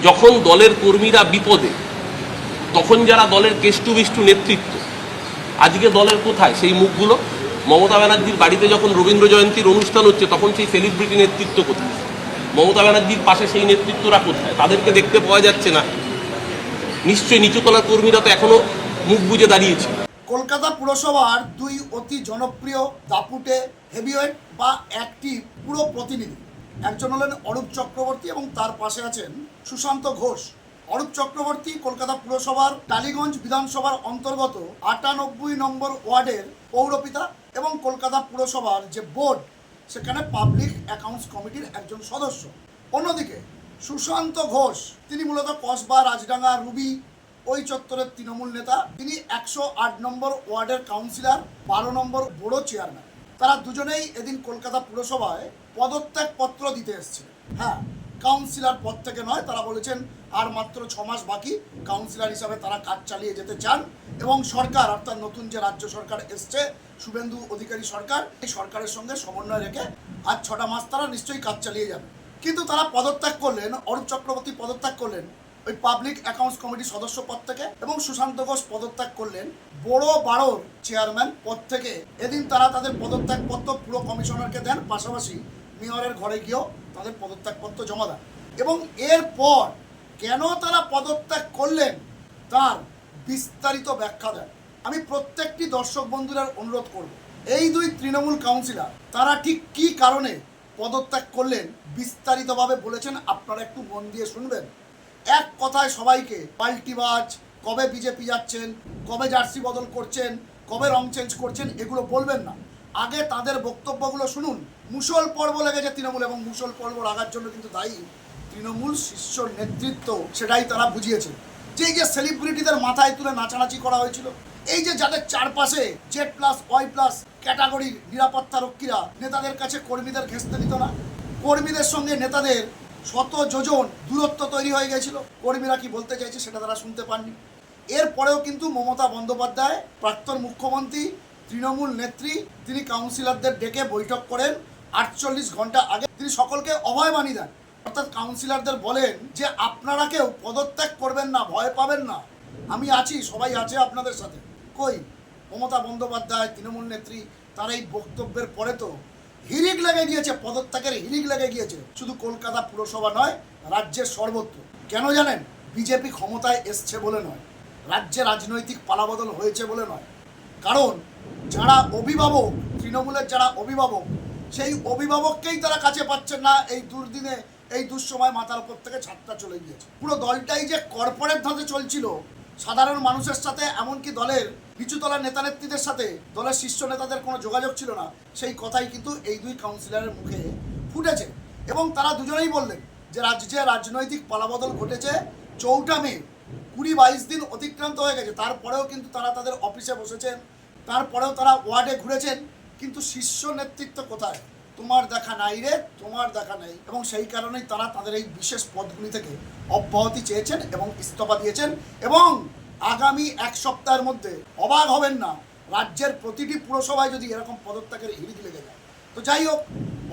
যখন দলের কর্মীরা বিপদে তখন যারা দলের কেষ্টবিষ্টু নেতৃত্ব, আজকে দলের কোথায় সেই মুখগুলো? মমতা ব্যানার্জির বাড়িতে যখন রবীন্দ্র জয়ন্তীর অনুষ্ঠান হচ্ছে তখন সেই সেলিব্রিটি নেতৃত্ব কোথায়? মমতা ব্যানার্জির পাশে সেই নেতৃত্বরা কোথায়? তাদেরকে দেখতে পাওয়া যাচ্ছে না। নিশ্চয়ই নিচুতলার কর্মীরা তো এখনো মুখ বুজে দাঁড়িয়েছে। কলকাতা পুরসভার দুই অতি জনপ্রিয় দাপুটে হেভিওয়েট বা অ্যাক্টিভ পুরো প্রতিনিধি, একজন হলেন অরূপ চক্রবর্তী এবং তার পাশে আছেন সুশান্ত ঘোষ। অরূপ চক্রবর্তী কলকাতা পুরসভার টালিগঞ্জ বিধানসভার অন্তর্গত ৯৮ নম্বর ওয়ার্ডের পৌরপিতা এবং কলকাতা পুরসভার যে বোর্ড সেখানে পাবলিক অ্যাকাউন্টস কমিটির একজন সদস্য। অন্যদিকে সুশান্ত ঘোষ তিনি মূলত কসবা, রাজডাঙ্গা, রুবি ওই চত্বরের তৃণমূল নেতা। তিনি ১০৮ নম্বর ওয়ার্ডের কাউন্সিলর, ১২ নম্বর বোর্ডও চেয়ারম্যান। তারা দুজনেই এদিন কলকাতা পুরসভায় পদত্যাগ পত্র দিতে এসেছে। হ্যাঁ, কাউন্সিলর পদ থেকে নয়, তারা বলেছেন আর মাত্র ৬ মাস বাকি, কাউন্সিলর হিসাবে তারা কাজ চালিয়ে যেতে চান এবং সরকার অর্থাৎ নতুন যে রাজ্য সরকার এসছে শুভেন্দু অধিকারী সরকার, এই সরকারের সঙ্গে সমন্বয় রেখে আর ৬টা মাস তারা নিশ্চয়ই কাজ চালিয়ে যাবে। কিন্তু তারা পদত্যাগ করলেন, অরূপ চক্রবর্তী পদত্যাগ করলেন ওই পাবলিক অ্যাকাউন্টস কমিটির সদস্য পদ থেকে এবং সুশান্ত ঘোষ পদত্যাগ করলেন বড় বাড়োর চেয়ারম্যান পদ থেকে। এদিন তারা তাদের পদত্যাগপত্র পুরো কমিশনারকে দেন, পাশাপাশি মেয়রের ঘরে গিয়েও তাদের পদত্যাগপত্র জমা দেন। এবং এরপর কেন তারা পদত্যাগ করলেন তার বিস্তারিত ব্যাখ্যা দেন। আমি প্রত্যেকটি দর্শক বন্ধুদের অনুরোধ করব, এই দুই তৃণমূল কাউন্সিলর তারা ঠিক কী কারণে পদত্যাগ করলেন বিস্তারিতভাবে বলেছেন। আপনারা একটু মন দিয়ে শুনবেন। এক কথায় সবাইকে পাল্টিবাজ, কবে বিজেপি যাচ্ছেন, কবে জার্সি বদল করছেন, কবে রং চেঞ্জ করছেন, এগুলো বলবেন না। আগে তাদের বক্তব্যগুলো শুনুন। মুষল পর্ব লেগেছে তৃণমূল এবং মুষল পর্ব লাগার জন্য কিন্তু দায়ী তৃণমূল শীর্ষ নেতৃত্ব, সেটাই তারা বুঝিয়েছে। যে সেলিব্রিটিদের মাথায় তুলে নাচানাচি করা হয়েছিল, এই যে যাদের চারপাশে Z+Y+ ক্যাটাগরির নিরাপত্তা রক্ষীরা নেতাদের কাছে কর্মীদের ঘেঁষতে দিত না, কর্মীদের সঙ্গে নেতাদের শত যোজন দূরত্ব তৈরি হয়ে গেছিল, কর্মীরা কি বলতে চাইছে সেটা তারা শুনতে পাননি। এরপরেও কিন্তু মমতা বন্দ্যোপাধ্যায়, প্রাক্তন মুখ্যমন্ত্রী, তৃণমূল নেত্রী, তিনি কাউন্সিলরদের ডেকে বৈঠক করেন। ৪৮ ঘন্টা আগে তিনি সকলকে অভয়বাণী দেন, অর্থাৎ কাউন্সিলরদের বলেন যে আপনারা কেউ পদত্যাগ করবেন না, ভয় পাবেন না, আমি আছি, সবাই আছে আপনাদের সাথে। কই মমতা বন্দ্যোপাধ্যায়, তৃণমূল নেত্রী, তার এই বক্তব্যের পরে তো হিরিক লেগে গিয়েছে, পদত্যাগের হিরিক লেগে গিয়েছে। শুধু কলকাতা পুরসভা নয়, রাজ্যের সর্বত্র। কেন জানেন? বিজেপি ক্ষমতায় এসছে বলে নয়, রাজ্যে রাজনৈতিক পালাবদল হয়েছে বলে নয়। কারণ যারা অভিভাবক, তৃণমূলের যারা অভিভাবক, সেই অভিভাবককেই তারা কাছে পাচ্ছেন না। এই দুর্দিনে, এই দুঃসময় মাথার উপর থেকে ছাদটা চলে গিয়েছে। পুরো দলটাই যে কর্পোরেট ধাঁচে চলছিল, সাধারণ মানুষের সাথে, এমনকি দলের নিচুতলার নেতা নেত্রীদের সাথে দলের শীর্ষ নেতাদের কোনো যোগাযোগ ছিল না, সেই কথাই কিন্তু এই দুই কাউন্সিলরের মুখে ফুটেছে। এবং তারা দুজনেই বললেন যে রাজ্যে রাজনৈতিক পালাবদল ঘটেছে। ৪টা মে ২০-২২ দিন অতিক্রান্ত হয়ে গেছে, তারপরেও কিন্তু তারা তাদের অফিসে বসেছেন, তারপরেও তারা ওয়ার্ডে ঘুরেছেন, কিন্তু শীর্ষ নেতৃত্ব কোথায়? তোমার দেখা নাই রে, তোমার দেখা নেই। এবং সেই কারণেই তারা তাদের এই বিশেষ পদগুলি থেকে অব্যাহতি চেয়েছেন এবং ইস্তফা দিয়েছেন। এবং আগামী ১ সপ্তাহের মধ্যে অবাক হবেন না, রাজ্যের প্রতিটি পুরসভায় যদি এরকম পদত্যাগের হিড়িক লেগে যায়। তো যাই হোক,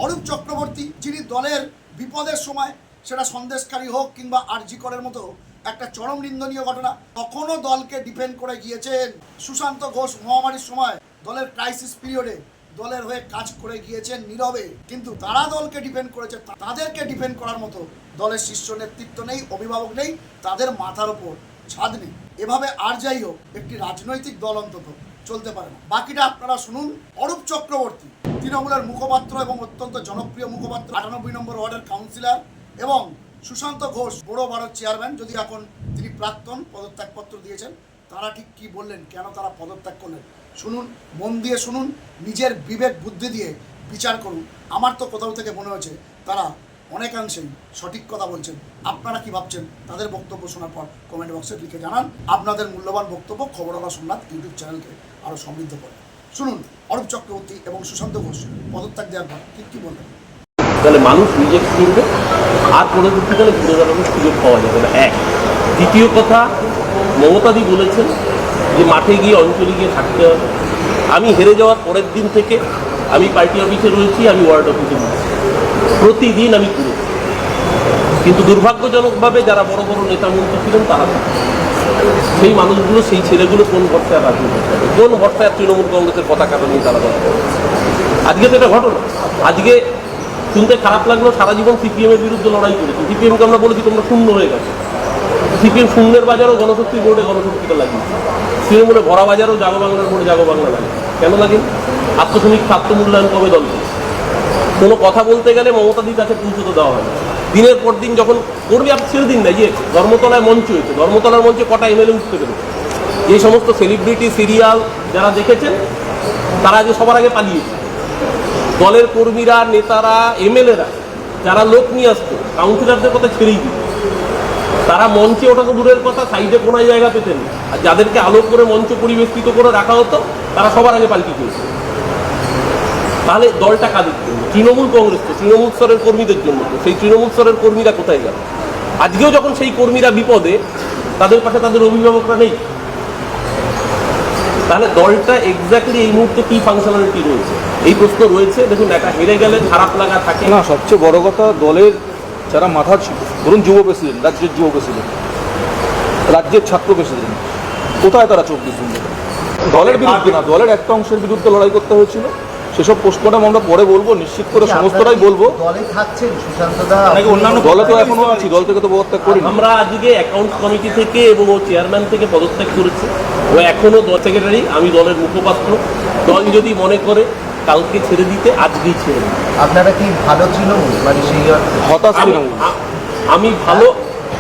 অরূপ চক্রবর্তী যিনি দলের বিপদের সময়, সেটা সন্দেশকারী হোক কিংবা আরজি করের মতো একটা চরম নিন্দনীয় ঘটনা, তখনও দলকে ডিফেন্ড করে গিয়েছেন। সুশান্ত ঘোষ মহামারীর সময় দলের ক্রাইসিস পিরিয়ডে দলের হয়ে কাজ করে গিয়েছেন নীরবে, কিন্তু তারা দলকে ডিফেন্ড করেছে। তাদেরকে ডিফেন্ড করার মতো দলের শীর্ষ নেতৃত্ব নেই, অভিভাবক নেই, তাদের মাথার ওপর ছাদ নেই। এভাবে আর যাই হোক, একটি রাজনৈতিক দল অন্তত চলতে পারে না। বাকিটা আপনারা শুনুন। অরূপ চক্রবর্তী তৃণমূলের মুখপাত্র এবং অত্যন্ত জনপ্রিয় মুখপাত্র, ৯৮ নম্বর ওয়ার্ডের কাউন্সিলর, এবং সুশান্ত ঘোষ বড় বাড়োর চেয়ারম্যান, যদি এখন তিনি প্রাক্তন, পদত্যাগপত্র দিয়েছেন। তারা ঠিক কী বললেন, কেন তারা পদত্যাগ করলেন শুনুন, মন দিয়ে শুনুন, নিজের বিবেক বুদ্ধি দিয়ে বিচার করুন। আমার তো কোথাও থেকে মনে হয়েছে তারা অনেকাংশেই সঠিক কথা বলছেন। আপনারা কি ভাবছেন? তাদের বক্তব্য শোনার পর কমেন্ট বক্সে লিখে জানান। আপনাদের মূল্যবান বক্তব্য খবরওয়ালা সোমনাথ ইউটিউব চ্যানেলকে আরও সমৃদ্ধ করে। শুনুন অরূপ চক্রবর্তী এবং সুশান্ত ঘোষ পদত্যাগ দেওয়ার পর কী বললেন। তাহলে মানুষ নিজেকে চিনবে, আর পরবর্তীকালে ঘুরে দাঁড়ানোর সুযোগ পাওয়া যাবে না। এক, দ্বিতীয় কথা, মমতাদি বলেছেন যে মাঠে গিয়ে, অঞ্চলে গিয়ে থাকতে হবে। আমি হেরে যাওয়ার পরের দিন থেকে আমি পার্টি অফিসে রয়েছি, আমি ওয়ার্ড অফিসে রয়েছি, প্রতিদিন আমি করেছি। কিন্তু দুর্ভাগ্যজনকভাবে যারা বড় বড় নেতা মন্ত্রী ছিলেন তারা থাকেন। সেই মানুষগুলো, সেই ছেলেগুলো কোন ভরসায় রাজনীতি করবে, কোন ভরসায় তৃণমূল কংগ্রেসের পতাকাটা নিয়ে তারা দল করবে? আজকে তো এটা ঘটনা। আজকে শুনতে খারাপ লাগলো, সারা জীবন সিপিএম এর বিরুদ্ধে লড়াই করেছে। সিপিএমকে আমরা বলেছি তোমরা শূন্য হয়ে গেছে। সিপিএম শূন্যের বাজারও গণশক্তির বোর্ডে গণশক্তিটা লাগিয়েছে, তৃণমূলে ভরা বাজারও জাগো বাংলার বোর্ডে জাগো বাংলা লাগে। কেন লাগে? আত্মসমীক্ষা, আত্মমূল্যায়ন কবে দল? কোনো কথা বলতে গেলে মমতাদির কাছে পৌঁছতে দেওয়া হয় না। দিনের পর দিন যখন করবি, আপনি ছেড়ে দিন না। যে ধর্মতলায় মঞ্চ হয়েছে, ধর্মতলার মঞ্চে কটা এমএলএ উঠতে পেরেছে? এই সমস্ত সেলিব্রিটি সিরিয়াল যারা দেখেছেন তারা আগে সবার আগে পালিয়েছে। দলের কর্মীরা, নেতারা, এমএলএরা যারা লোক নিয়ে আসতো, কাউন্সিলরদের কথা ছেড়েই দিত। তারা মঞ্চে ওঠা তো দূরের কথা, সাইডে কোনো জায়গা পেতেন না। আর যাদেরকে আলো করে মঞ্চ পরিবেষ্টিত করে রাখা হতো তারা সবার আগে পাল্টি করেছে। তাহলে দলটা কাদের জন্য? তৃণমূল কংগ্রেস তো, তৃণমূল স্তরের কর্মীদের জন্য। তো সেই তৃণমূল স্তরের কর্মীরা কোথায় গেল? আজকেও যখন সেই কর্মীরা বিপদে, তাদের পাশে তাদের অভিভাবকরা নেই। তাহলে দলটা এক্স্যাক্টলি এই মুহূর্তে কি ফাংশনালিটি রয়েছে, এই প্রশ্ন রয়েছে। দেখুন, একটা হেরে গেলে খারাপ লাগা থাকে না, সবচেয়ে বড় কথা দলের যারা মাথা ছিল, ধরুন যুব প্রেসিডেন্ট, রাজ্যের যুব প্রেসিডেন্ট, রাজ্যের ছাত্র প্রেসিডেন্ট, কোথায় তারা 24 দিন ধরে? দলের বিরুদ্ধে না, দলের একটা অংশের বিরুদ্ধে লড়াই করতে হয়েছিল। সেসব পোস্টমর্টম আমরা পরে বলবো, নিশ্চিত করে সমস্তটাই বলবো। দলে থাকছেন সুশান্ত দা, নাকি অন্যান্য দলে তো এখনো আছি, দল থেকে তো পদত্যাগ করি। আমরা আজকে অ্যাকাউন্ট কমিটি থেকে এবং ও চেয়ারম্যান থেকে পদত্যাগ করেছি। ও এখনো দল সেক্রেটারি, আমি দলের মুখপাত্র। দল যদি মনে করে কালকে ছেড়ে দিতে, আজকেই ছেড়ে দিতে। আপনারা কি ভালো তৃণমূল, মানে সেই হতাশ তৃণমূল, আমি ভালো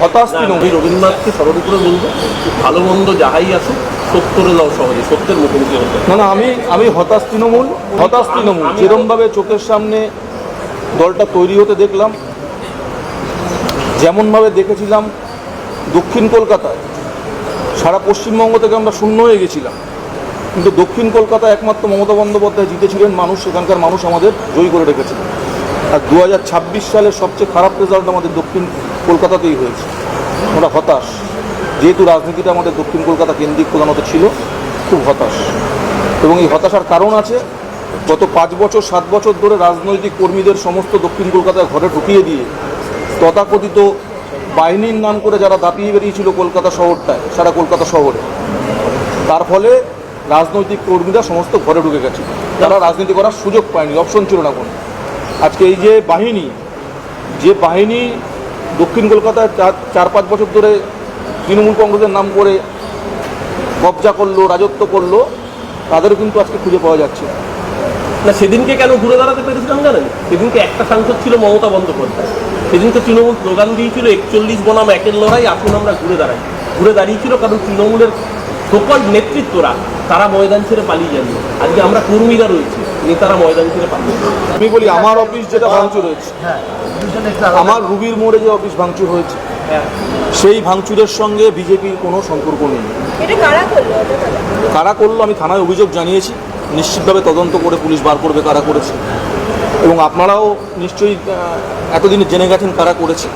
হতাশ না, তৃণমূল। আমি রবীন্দ্রনাথকে সবার উপরে বলবো, ভালো মন্দ যাহাই আসুক সত্যরে যাও সহজে, সত্যের মুখোমুখি হতে। না না, আমি হতাশ তৃণমূল, হতাশ তৃণমূল। যেরমভাবে চোখের সামনে দলটা তৈরি হতে দেখলাম, যেমনভাবে দেখেছিলাম দক্ষিণ কলকাতায়, সারা পশ্চিমবঙ্গ থেকে আমরা শূন্য হয়ে গেছিলাম, কিন্তু দক্ষিণ কলকাতায় একমাত্র মমতা বন্দ্যোপাধ্যায় জিতেছিলেন। মানুষ, সেখানকার মানুষ আমাদের জয়ী করে রেখেছিলেন। আর 2026 সালের সবচেয়ে খারাপ রেজাল্ট আমাদের দক্ষিণ কলকাতাতেই হয়েছে। আমরা হতাশ, যেহেতু রাজনীতিটা আমাদের দক্ষিণ কলকাতা কেন্দ্রিক প্রধানত ছিল, খুব হতাশ। এবং এই হতাশার কারণ আছে, গত 5 বছর 7 বছর ধরে রাজনৈতিক কর্মীদের সমস্ত দক্ষিণ কলকাতায় ঘরে ঢুকিয়ে দিয়ে তথাকথিত বাহিনীর নাম করে যারা দাপিয়ে বেরিয়েছিল কলকাতা শহরটায়, সারা কলকাতা শহরে, তার ফলে রাজনৈতিক কর্মীরা সমস্ত ঘরে ঢুকে গেছে। তারা রাজনীতি করার সুযোগ পায়নি, অপশন ছিল না কোনো। আজকে এই যে বাহিনী দক্ষিণ কলকাতায় 4-5 বছর ধরে তৃণমূল কংগ্রেসের নাম করে কবজা করলো, রাজত্ব করলো, তাদেরও কিন্তু আজকে খুঁজে পাওয়া যাচ্ছে না। সেদিনকে কেন ঘুরে দাঁড়াতে পেরেছিলাম জানেন? সেদিনকে একটা সাংসদ ছিল মমতা বন্দ্যোপাধ্যায়। সেদিনকে তৃণমূল স্লোগান দিয়েছিল 41 বনাম 1-এর লড়াই, আসুন আমরা ঘুরে দাঁড়াই। ঘুরে দাঁড়িয়েছিল কারণ তৃণমূলের সকল নেতৃত্বরা তারা ময়দান ছেড়ে পালিয়ে যাবে। আজকে আমরা কর্মীরা রয়েছি, নেতারা ময়দান ছেড়ে পালিয়ে যাবে। আমি বলি, আমার অফিস যেটা ভাঙচুর হয়েছে, হ্যাঁ দুজনে একটু আলাদা। আমার রুবির মোড়ে যে অফিস ভাঙচুর হয়েছে, সেই ভাঙচুরের সঙ্গে বিজেপির কোনো সম্পর্ক নেই। এটা কারা করলো? কারা করলো আমি থানায় অভিযোগ জানিয়েছি, নিশ্চিতভাবে তদন্ত করে পুলিশ বার করবে কারা করেছে। এবং আপনারাও নিশ্চয়ই এতদিনে জেনে গেছেন কারা করেছে।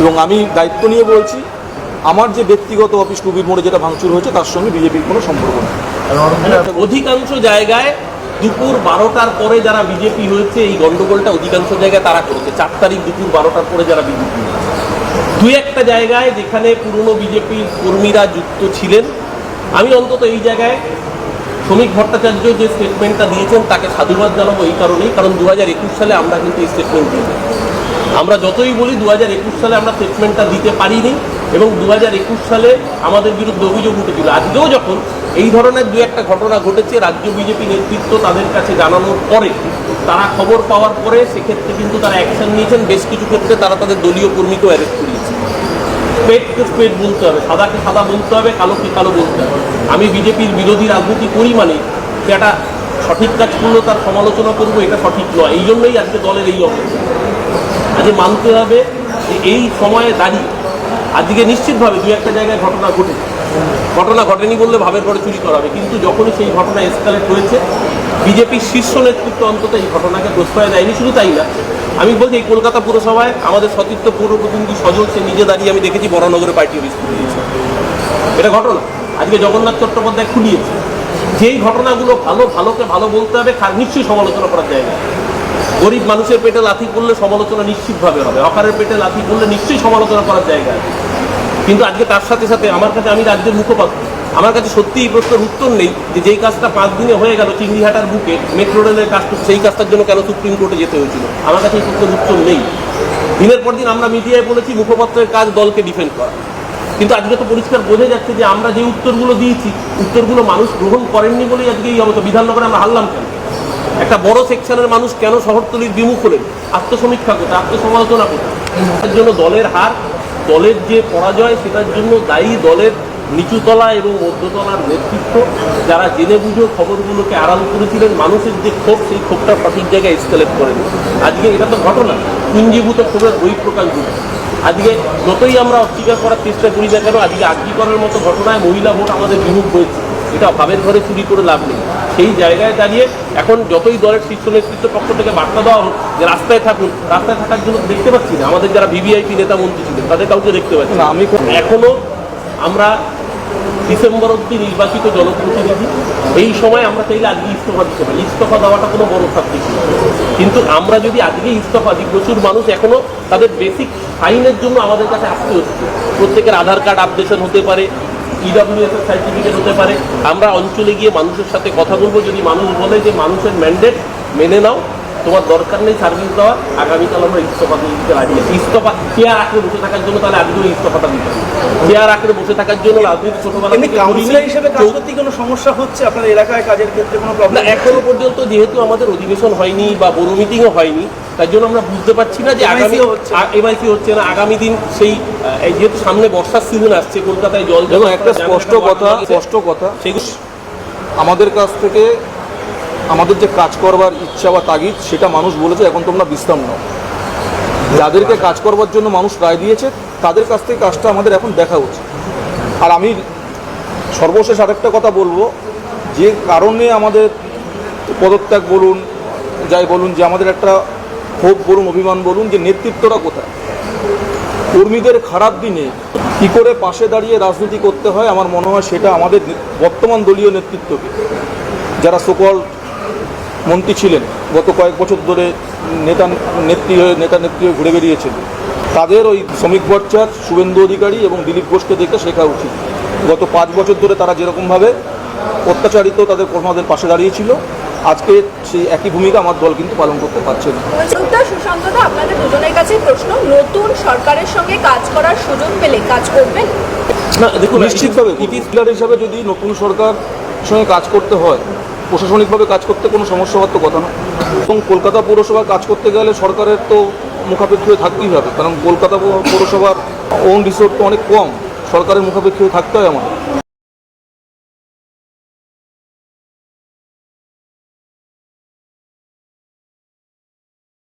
এবং আমি দায়িত্ব নিয়ে বলছি, আমার যে ব্যক্তিগত অফিস রুবির মোড়ে যেটা ভাঙচুর হয়েছে তার সঙ্গে বিজেপির কোনো সম্পর্ক নেই। অধিকাংশ জায়গায় দুপুর 12টার পরে যারা বিজেপি হয়েছে, এই গন্ডগোলটা অধিকাংশ জায়গায় তারা করেছে। 4 তারিখ দুপুর 12টার পরে যারা বিজেপি হয়েছে, 2-1টা জায়গায় যেখানে পুরনো বিজেপির কর্মীরা যুক্ত ছিলেন, আমি অন্তত এই জায়গায় শ্রমিক ভট্টাচার্য যে স্টেটমেন্টটা দিয়েছেন তাকে সাধুবাদ জানাবো এই কারণেই, কারণ 2021 সালে আমরা কিন্তু এই স্টেটমেন্ট দিই। আমরা যতই বলি 2021 সালে আমরা স্টেটমেন্টটা দিতে পারিনি, এবং 2021 সালে আমাদের বিরুদ্ধে অভিযোগ উঠেছিল। আজকেও যখন এই ধরনের 2-1টা ঘটনা ঘটেছে, রাজ্য বিজেপি নেতৃত্ব তাদের কাছে জানানোর পরে, তারা খবর পাওয়ার পরে, সেক্ষেত্রে কিন্তু তারা অ্যাকশন নিয়েছেন। বেশ কিছু ক্ষেত্রে তারা তাদের দলীয় কর্মীকেও অ্যারেস্ট করিয়েছে। স্পেডকে স্পেড বলতে হবে, সাদাকে সাদা বলতে হবে, কালোকে কালো বলতে হবে। আমি বিজেপির বিরোধী রাজনীতি করি মানে যে একটা সঠিক কাজ করলেও তার সমালোচনা করবো, এটা সঠিক নয়। এই জন্যই আজকে দলের এই অবস্থা। আজকে মানতে হবে যে এই সময়ে দাঁড়িয়ে আজকে নিশ্চিতভাবে 2-1টা জায়গায় ঘটনা ঘটেছে। ঘটনা ঘটেনি বললে ভাবের ঘরে চুরি করা হবে, কিন্তু যখনই সেই ঘটনা এসকালেট হয়েছে, বিজেপির শীর্ষ নেতৃত্ব অন্তত এই ঘটনাকে প্রশ্রয় দেয়নি। শুধু তাই না, আমি বলছি এই কলকাতা পুরসভায় আমাদের সতীর্থ পৌর প্রতিনিধি সজল, সে নিজে দাঁড়িয়ে আমি দেখেছি বরানগরে পার্টি অফিস খুলিয়েছে। এটা ঘটনা আজকে জগন্নাথ চট্টোপাধ্যায় খুলিয়েছে। যেই ঘটনাগুলো ভালোকে ভালো বলতে হবে, নিশ্চয়ই সমালোচনা করার জায়গা। গরিব মানুষের পেটে লাথি করলে সমালোচনা নিশ্চিতভাবে হবে, হকারের পেটে লাথি করলে নিশ্চয়ই সমালোচনা করার জায়গা আছে। কিন্তু আজকে তার সাথে সাথে আমার কাছে, আমি রাজ্যের মুখপাত্র, আমার কাছে সত্যি এই প্রশ্নের উত্তর নেই যে যেই কাজটা 5 দিনে হয়ে গেল চিংড়িহাটার বুকে মেট্রো রেলের কাজটুকু, সেই কাজটার জন্য কেন সুপ্রিম কোর্টে যেতে হয়েছিল, আমার কাছে এই প্রশ্নের উত্তর নেই। দিনের পর দিন আমরা মিডিয়ায় বলেছি মুখপাত্রের কাজ দলকে ডিফেন্ড করা, কিন্তু আজকে তো পরিষ্কার বোঝা যাচ্ছে যে আমরা যে উত্তরগুলো দিয়েছি, উত্তরগুলো মানুষ গ্রহণ করেননি বলেই আজকে এই অবস্থা। বিধাননগরে আমরা হারলাম কেন? একটা বড় সেকশনের মানুষ কেন শহরতলির বিমুখ হলেন? আত্মসমীক্ষা কোথায়, আত্মসমালোচনা কোথায়? তার জন্য দলের হার, দলের যে পরাজয়, সেটার জন্য দায়ী দলের নিচুতলা এবং মধ্যতলার নেতৃত্ব, যারা জেনে বুঝে খবরগুলোকে আড়াল করেছিলেন। মানুষের যে ক্ষোভ, সেই ক্ষোভটা সঠিক জায়গায় এসকেলেট করেন। আজকে এটা তো ঘটনা, পুঞ্জীভূত ক্ষোভের বহিঃপ্রকাশ ঘটে। আজকে যতই আমরা অস্বীকার করার চেষ্টা করি না কেন, আজকে আর্যিকরের মতো ঘটনায় মহিলা ভোট আমাদের বিমুখ হয়েছে। এটা ভাবের ঘরে চুরি করে লাভ নেই। সেই জায়গায় দাঁড়িয়ে এখন যতই দলের শীর্ষ নেতৃত্বের পক্ষ থেকে বার্তা দেওয়া হোক যে রাস্তায় থাকুন, রাস্তায় থাকার জন্য দেখতে পাচ্ছি না। আমাদের যারা ভিভিআইপি নেতা মন্ত্রী ছিলেন তাদের কাউকে দেখতে পাচ্ছি না। আমি এখনো আমরা ডিসেম্বর অব্দি নির্বাচিত জনপ্রতিনিধি, এই সময় আমরা চাইলে আজকে ইস্তফা দিতে পারি। ইস্তফা দেওয়াটা কোনো বড় সাবজেক্ট নয়, কিন্তু আমরা যদি আজকে ইস্তফা দিই, প্রচুর মানুষ এখনো তাদের বেসিক ফাইনের জন্য আমাদের কাছে আসতে হচ্ছে। প্রত্যেকের আধার কার্ড আপডেশন হতে পারে, ইডব্লিউএস এর সার্টিফিকেট হতে পারে। আমরা অঞ্চলে গিয়ে মানুষের সাথে কথা বলবো, যদি মানুষ বলে যে মানুষের ম্যান্ডেট মেনে নাও, তোমার দরকার নেই সার্ভিস দেওয়ার, আগামীকাল আমরা ইস্তফা দিতে রাজি আছি। ইস্তফা চেয়ার আঁকড়ে বসে থাকার জন্য তাহলে আজকেও ইস্তফাটা দিতে হবে। চেয়ার আঁকড়ে বসে থাকার জন্য রাজনীতি ছোটবেলা থেকে কাউন্সিলর হিসেবে কাজ করতে কোনো সমস্যা হচ্ছে আপনার এলাকায়, কাজের ক্ষেত্রে কোনো না, প্রবলেম? এখনো পর্যন্ত যেহেতু আমাদের অধিবেশন হয়নি বা বড় মিটিংও হয়নি, তার জন্য আমরা বুঝতে পারছি না যে আগামী এমআইসি হচ্ছে না। আগামী দিন সেই যেহেতু সামনে বর্ষার সিজন আসছে, কলকাতায় জল দেখুন, একটা স্পষ্ট কথা, সেগুলো আমাদের কাছ থেকে আমাদের যে কাজ করবার ইচ্ছা বা তাগিদ, সেটা মানুষ বলেছে এখন তোমরা বিশ্রাম নাও। যাদেরকে কাজ করবার জন্য মানুষ রায় দিয়েছে, তাদের কাছ থেকে কাজটা আমাদের এখন দেখা উচিত। আর আমি সর্বশেষ আরেকটা কথা বলবো, যে কারণে আমাদের পদত্যাগ বলুন, যাই বলুন, যে আমাদের একটা ক্ষোভ বলুন, অভিমান বলুন, যে নেতৃত্বটা কোথায়। কর্মীদের খারাপ দিনে কী করে পাশে দাঁড়িয়ে রাজনীতি করতে হয়, আমার মনে হয় সেটা আমাদের বর্তমান দলীয় নেতৃত্বকে, যারা সকল মন্ত্রী ছিলেন, গত কয়েক বছর ধরে নেতা নেত্রী হয়ে ঘুরে বেরিয়েছেন, তাদের ওই শ্রমিক ভট্টাচার্য, শুভেন্দু অধিকারী এবং দিলীপ ঘোষকে দেখে শেখা উচিত। গত 5 বছর ধরে তারা যেরকমভাবে অত্যাচারিত তাদের কর্মীদের পাশে দাঁড়িয়েছিল, আজকে সেই একই ভূমিকা আমার দল কিন্তু পালন করতে পারছে না। সুশান্তদা, আপনাদের দুজনের কাছে প্রশ্ন, নতুন সরকারের সঙ্গে কাজ করার সুযোগ পেলে কাজ করবেন? না, দেখুন, নিশ্চিতভাবে লিডার হিসাবে যদি নতুন সরকার সঙ্গে কাজ করতে হয়, প্রশাসনিকভাবে কাজ করতে কোনো সমস্যা হওয়ার তো কথা না। এবং কলকাতা পৌরসভা কাজ করতে গেলে সরকারের তো মুখাপেক্ষী হয়ে থাকতেই হবে, কারণ কলকাতা পৌরসভার ওন রিসোর্স তো অনেক কম, সরকারের মুখাপেক্ষী হয়ে থাকতে হয় আমাদের।